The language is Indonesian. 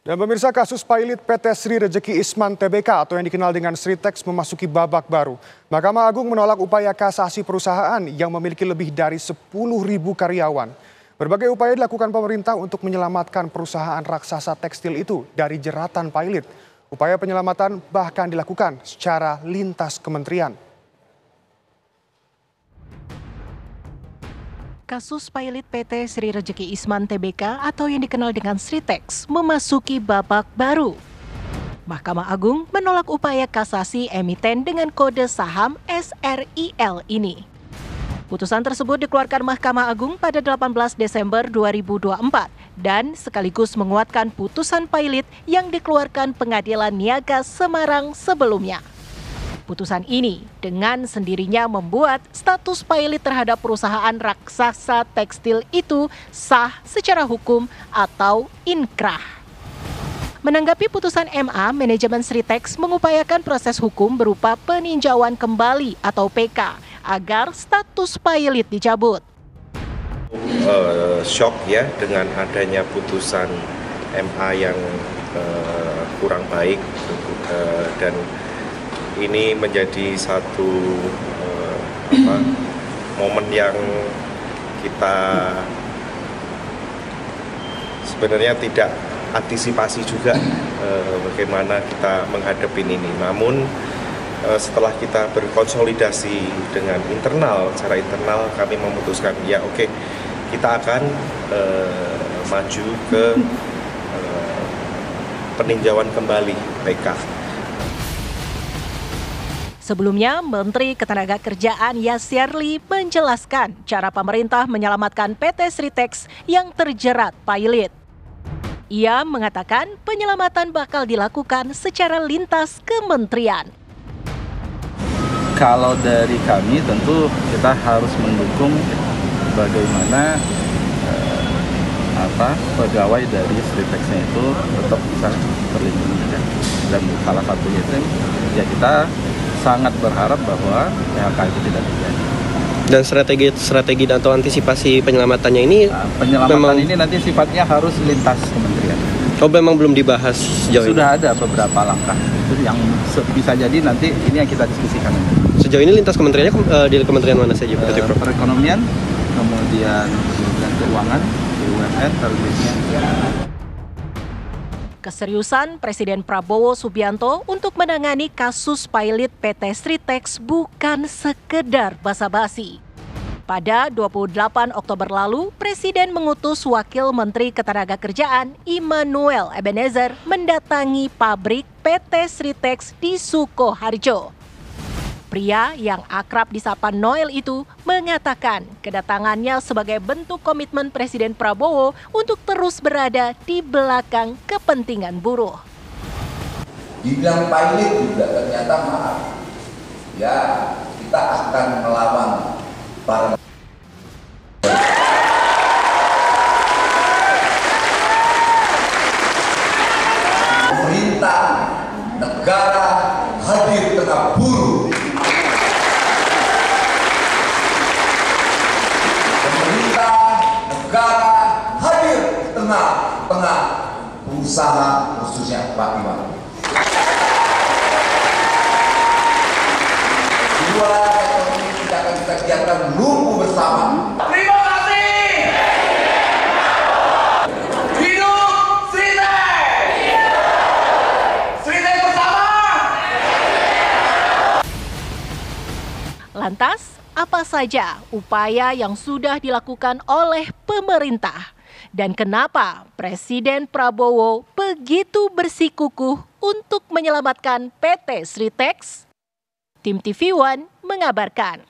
Dan pemirsa, kasus pilot PT Sri Rejeki Isman Tbk atau yang dikenal dengan Sritex memasuki babak baru. Mahkamah Agung menolak upaya kasasi perusahaan yang memiliki lebih dari 10.000 karyawan. Berbagai upaya dilakukan pemerintah untuk menyelamatkan perusahaan raksasa tekstil itu dari jeratan pilot. Upaya penyelamatan bahkan dilakukan secara lintas kementerian. Kasus pilot PT Sri Rejeki Isman Tbk atau yang dikenal dengan Sritex memasuki babak baru. Mahkamah Agung menolak upaya kasasi emiten dengan kode saham SRIL ini. Putusan tersebut dikeluarkan Mahkamah Agung pada 18 Desember 2024 dan sekaligus menguatkan putusan pilot yang dikeluarkan Pengadilan Niaga Semarang sebelumnya. Putusan ini dengan sendirinya membuat status pilot terhadap perusahaan raksasa tekstil itu sah secara hukum atau inkrah. Menanggapi putusan MA, manajemen Sritex mengupayakan proses hukum berupa peninjauan kembali atau PK agar status pilot dicabut. Shock ya dengan adanya putusan MA yang kurang baik dan ini menjadi satu momen yang kita sebenarnya tidak antisipasi juga bagaimana kita menghadapi ini. Namun setelah kita berkonsolidasi dengan secara internal kami memutuskan ya oke, kita akan maju ke peninjauan kembali PK. Sebelumnya, Menteri Ketenagakerjaan Yasirli menjelaskan cara pemerintah menyelamatkan PT Sritex yang terjerat pilot. Ia mengatakan penyelamatan bakal dilakukan secara lintas kementerian. Kalau dari kami tentu kita harus mendukung bagaimana pegawai dari Sritex-nya itu tetap bisa terlindungi. Dan salah satunya itu ya kita sangat berharap bahwa PHK itu tidak terjadi. Dan strategi atau antisipasi penyelamatannya ini ini nanti sifatnya harus lintas kementerian. Oh, memang belum dibahas sejauh ini? Sudah ada beberapa langkah itu yang bisa jadi nanti ini yang kita diskusikan. Sejauh ini lintas kementeriannya di kementerian mana saja? Perekonomian, kemudian Kementerian Keuangan, BUMN, terbitnya. Keseriusan Presiden Prabowo Subianto untuk menangani kasus pilot PT Sritex bukan sekedar basa-basi. Pada 28 Oktober lalu, Presiden mengutus Wakil Menteri Ketenagakerjaan Immanuel Ebenezer mendatangi pabrik PT Sritex di Sukoharjo. Pria yang akrab disapa Noel itu mengatakan kedatangannya sebagai bentuk komitmen Presiden Prabowo untuk terus berada di belakang kepentingan buruh. Dibilang pilot juga ternyata maaf. Ya, kita akan melawan para pemerintah negara hadir tengah buruh. Negara hadir di tengah usaha khususnya Pak Iwan. Dua ekonomi tidak akan kita giatkan lumpuh bersama. Terima kasih. Hidup Sritex. Sritex bersama. Lantas, apa saja upaya yang sudah dilakukan oleh pemerintah? Dan kenapa Presiden Prabowo begitu bersikukuh untuk menyelamatkan PT Sritex? Tim TV One mengabarkan.